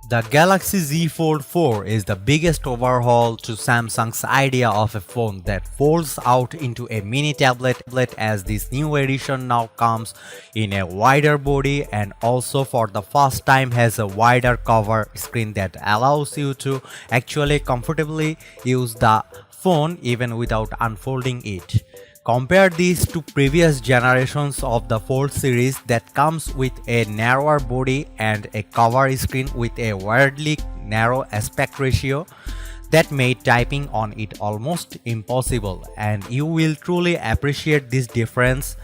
The Galaxy Z Fold 4 is the biggest overhaul to Samsung's idea of a phone that folds out into a mini tablet, as this new edition now comes in a wider body and also for the first time has a wider cover screen that allows you to actually comfortably use the phone even without unfolding it. Compare these to previous generations of the Fold series that comes with a narrower body and a cover screen with a weirdly narrow aspect ratio that made typing on it almost impossible, and you will truly appreciate this difference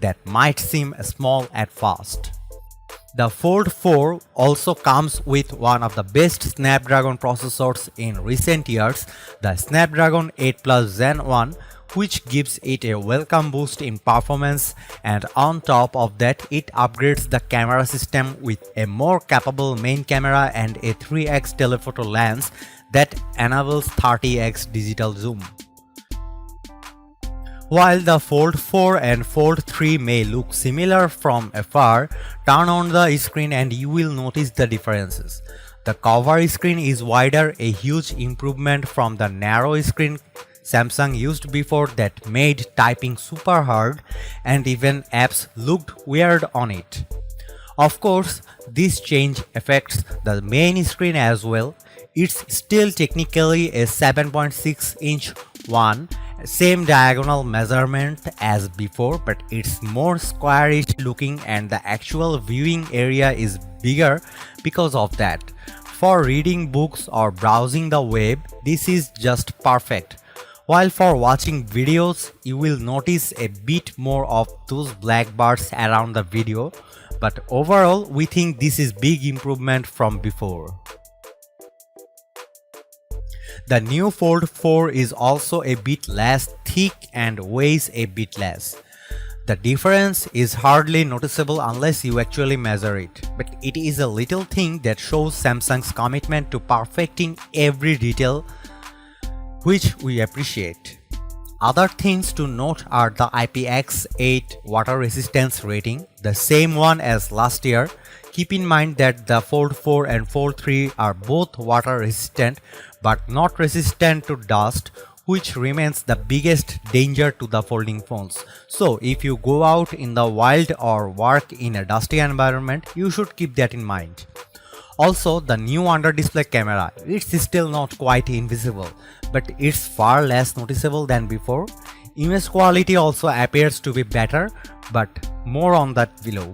that might seem small at first. The Fold 4 also comes with one of the best Snapdragon processors in recent years, the Snapdragon 8 Plus Gen 1, which gives it a welcome boost in performance, and on top of that it upgrades the camera system with a more capable main camera and a 3x telephoto lens that enables 30x digital zoom. While the Fold 4 and Fold 3 may look similar from afar, turn on the screen and you will notice the differences. The cover screen is wider, a huge improvement from the narrow screen Samsung used before that made typing super hard and even apps looked weird on it. Of course, this change affects the main screen as well. It's still technically a 7.6-inch one, same diagonal measurement as before, but it's more squarish looking and the actual viewing area is bigger because of that. For reading books or browsing the web, this is just perfect. While for watching videos, you will notice a bit more of those black bars around the video, but overall we think this is big improvement from before. The new Fold 4 is also a bit less thick and weighs a bit less. The difference is hardly noticeable unless you actually measure it, but it is a little thing that shows Samsung's commitment to perfecting every detail, which we appreciate. Other things to note are the IPX8 water resistance rating, the same one as last year. Keep in mind that the Fold 4 and Fold 3 are both water resistant but not resistant to dust, which remains the biggest danger to the folding phones. So if you go out in the wild or work in a dusty environment, you should keep that in mind. Also, the new under-display camera, it's still not quite invisible, but it's far less noticeable than before. Image quality also appears to be better, but more on that below.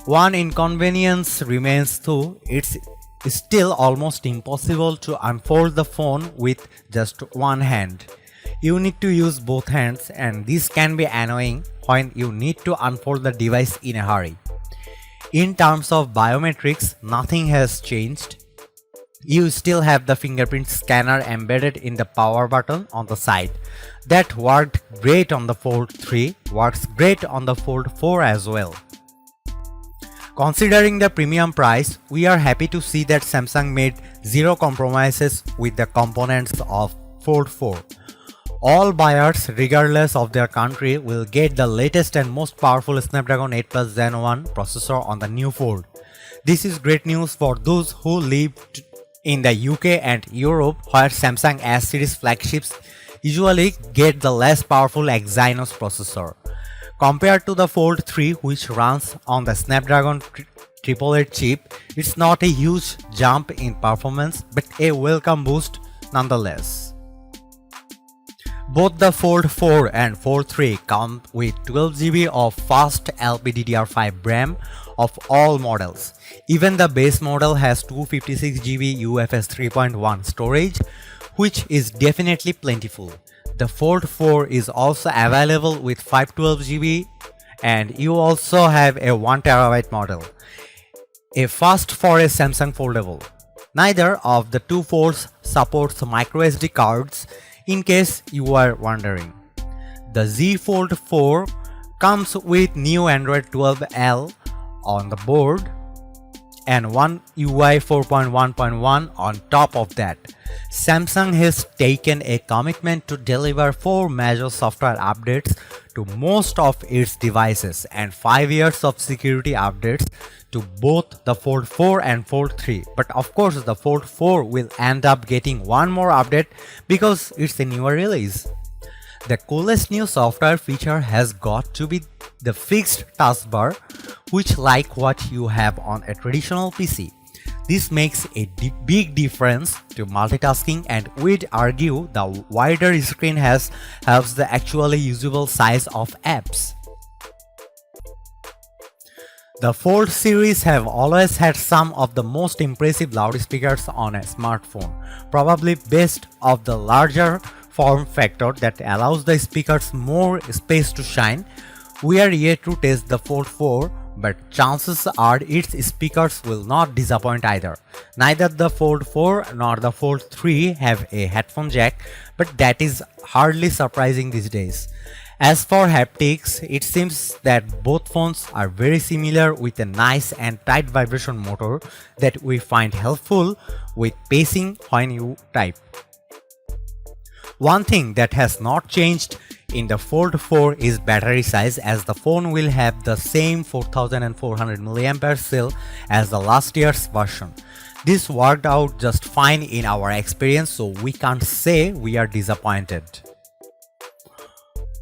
One inconvenience remains though, it's still almost impossible to unfold the phone with just one hand. You need to use both hands, and this can be annoying when you need to unfold the device in a hurry. In terms of biometrics, nothing has changed. You still have the fingerprint scanner embedded in the power button on the side. That worked great on the Fold 3, works great on the Fold 4 as well. Considering the premium price, we are happy to see that Samsung made zero compromises with the components of Fold 4. All buyers, regardless of their country, will get the latest and most powerful Snapdragon 8 Plus Gen 1 processor on the new Fold. This is great news for those who live in the UK and Europe, where Samsung S series flagships usually get the less powerful Exynos processor. Compared to the Fold 3, which runs on the Snapdragon 888 chip, it's not a huge jump in performance, but a welcome boost nonetheless. Both the Fold 4 and Fold 3 come with 12GB of fast LPDDR5 RAM of all models. Even the base model has 256GB UFS 3.1 storage, which is definitely plentiful. The Fold 4 is also available with 512GB, and you also have a 1TB model, a first for a Samsung foldable. Neither of the two folds supports microSD cards, in case you are wondering. The Z Fold 4 comes with new Android 12L on the board and One UI 4.1.1 on top of that. Samsung has taken a commitment to deliver 4 major software updates to most of its devices and 5 years of security updates to both the Fold 4 and Fold 3. But of course the Fold 4 will end up getting one more update because it's a newer release. The coolest new software feature has got to be the fixed taskbar, which like what you have on a traditional PC. This makes a big difference to multitasking, and we'd argue the wider screen helps the actually usable size of apps. The Fold series have always had some of the most impressive loudspeakers on a smartphone, probably best of the larger form factor that allows the speakers more space to shine. We are yet to test the Fold 4, but chances are its speakers will not disappoint either. Neither the Fold 4 nor the Fold 3 have a headphone jack, but that is hardly surprising these days. As for haptics, it seems that both phones are very similar with a nice and tight vibration motor that we find helpful with pacing when you type. One thing that has not changed in the Fold 4 is battery size, as the phone will have the same 4400 mAh cell as the last year's version. This worked out just fine in our experience, so we can't say we are disappointed.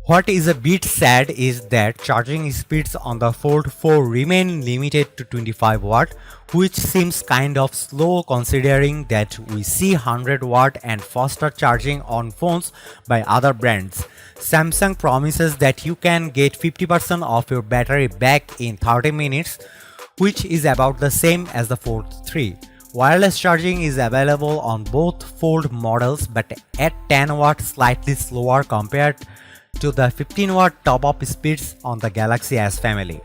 What is a bit sad is that charging speeds on the Fold 4 remain limited to 25 watt, which seems kind of slow considering that we see 100 watt and faster charging on phones by other brands. Samsung promises that you can get 50% of your battery back in 30 minutes, which is about the same as the Fold 3. Wireless charging is available on both Fold models, but at 10 watt, slightly slower compared to the 15 watt top-up speeds on the Galaxy S family.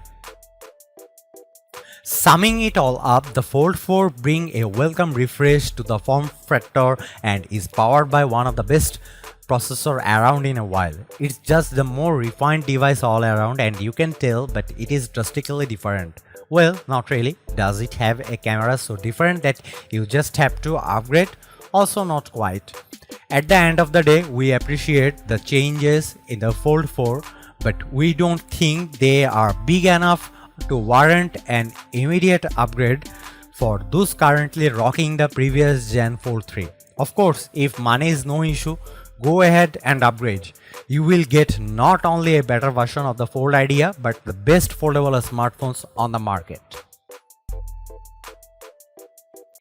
Summing it all up, the Fold 4 brings a welcome refresh to the form factor and is powered by one of the best processors around in a while. It's just the more refined device all around, and you can tell, but it is drastically different. Well, not really. Does it have a camera so different that you just have to upgrade? Also not quite. At the end of the day, we appreciate the changes in the Fold 4, but we don't think they are big enough to warrant an immediate upgrade for those currently rocking the previous gen Fold 3. Of course, if money is no issue, go ahead and upgrade. You will get not only a better version of the Fold idea, but the best foldable smartphones on the market.